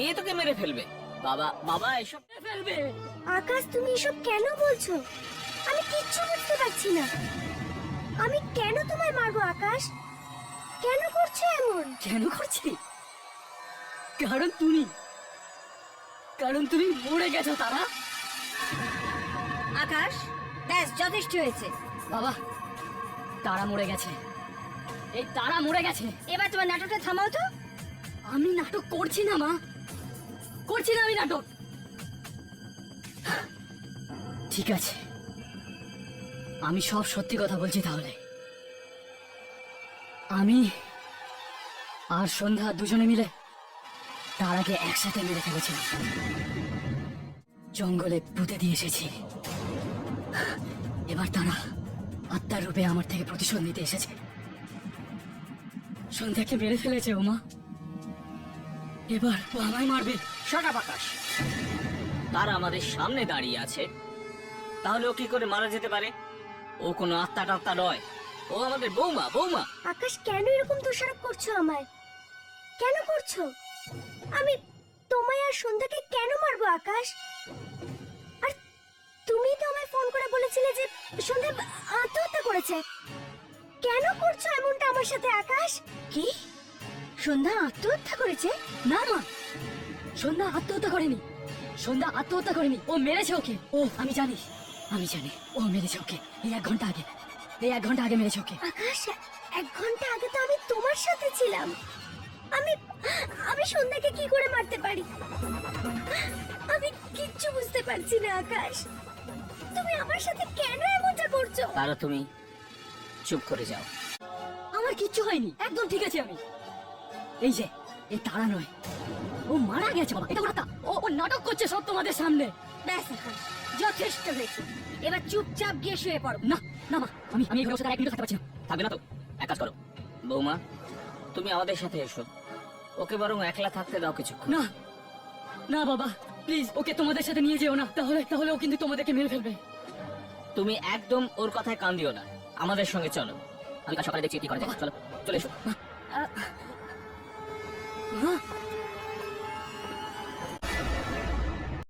কে তোকে মেরে ফেলবে? বাবা বাবা এসব মেরে ফেলবে। আকাশ, তুমি এসব কেন বলছো? আমি কিচ্ছু বুঝতে পারছি না। আমি কেন তোমায় মারবো আকাশ? কেন করছো এমন? কেন করছি? কারণ তুমি মরে গেছো তারা। আকাশ, ব্যাস যথেষ্ট হয়েছে। বাবা, তারা মরে গেছে। এই তারা মরে গেছে। এবার তোমার নাটকটা থামাও তো। আমি নাটক করছি না মা, করছি না আমি নাটক। ঠিক আছে, আমি সব সত্যি কথা বলছি তাহলে। আমি আর সন্ধ্যা দুজনে মিলে তারাকে একসাথে মেরে ফেলেছিলাম। জঙ্গলে পুঁতে দিয়ে এসেছি। এবার তারা আত্মার রূপে আমার থেকে প্রতিশোধ নিতে এসেছে। সন্ধ্যাকে মেরে ফেলেছে ওমা, এবার ও আমায় মারবে। শাট আপ আকাশ। তারা আমাদের সামনে দাঁড়িয়ে আছে, তাহলে ও কি করে মারা যেতে পারে? ও কোনো আত্মা টাত্মা নয়, ও আমাদের বৌমা। বৌমা আকাশ, কেন এরকম দোষারোপ করছো আমায়? কেন করছো? আমি তোমায় আর সন্ধ্যাকে কেন মারবো আকাশ? আর তুমি তো আমায় ফোন করে বলেছিলে যে সন্ধ্যা আত্মহত্যা করেছে। কেন করছো এমনটা আমার সাথে আকাশ? কি? সন্ধ্যা আত্মহত্যা করেছে? না মা, সন্ধ্যা আত্মহত্যা করেনি। সন্ধ্যা আত্মহত্যা করেনি, ও মেরেছে ওকে। আমি জানি ও মেরেছে ওকে। এই 1 ঘন্টা আগে মেরেছে ওকে। আকাশ, 1 ঘন্টা আগে তো আমি তোমার সাথে ছিলাম। আমি সন্ধ্যাকে কি করে মারতে পারি? আমি কিচ্ছু বুঝতে পারছি না আকাশ। তুমি আমার সাথে কেন এমনটা করছো? তারা তুমি চুপ করে যাও। আমার কিচ্ছু হয়নি, একদম ঠিক আছে আমি। এই যে, এ তারা নয়, ও মারা গেছে বাবা। এটা কথা, ও নাটক করছে সব তোমাদের সামনে। ব্যাস আকাশ, যথেষ্ট হয়েছে। এবার চুপচাপ গিয়ে শুয়ে পড়ো। না না মা, আমি এগুলোর সাথে 1 মিনিট থাকতে পারছি না। থাকবে না তো এক কাজ করো, বৌমা তুমি আমাদের সাথে এসো। ওকে বরং একলা থাকতে দাও কিছুক্ষণ। না না বাবা, প্লিজ ওকে তোমাদের সাথে নিয়ে যেও না, তাহলে ও কিন্তু তোমাদেরকে মেরে ফেলবে। তুমি একদম ওর কথায় কান দিও না, আমাদের সঙ্গে চলো। আমি কাল সকালে দেখছি কি করা যায়। চলো, চলে এসো।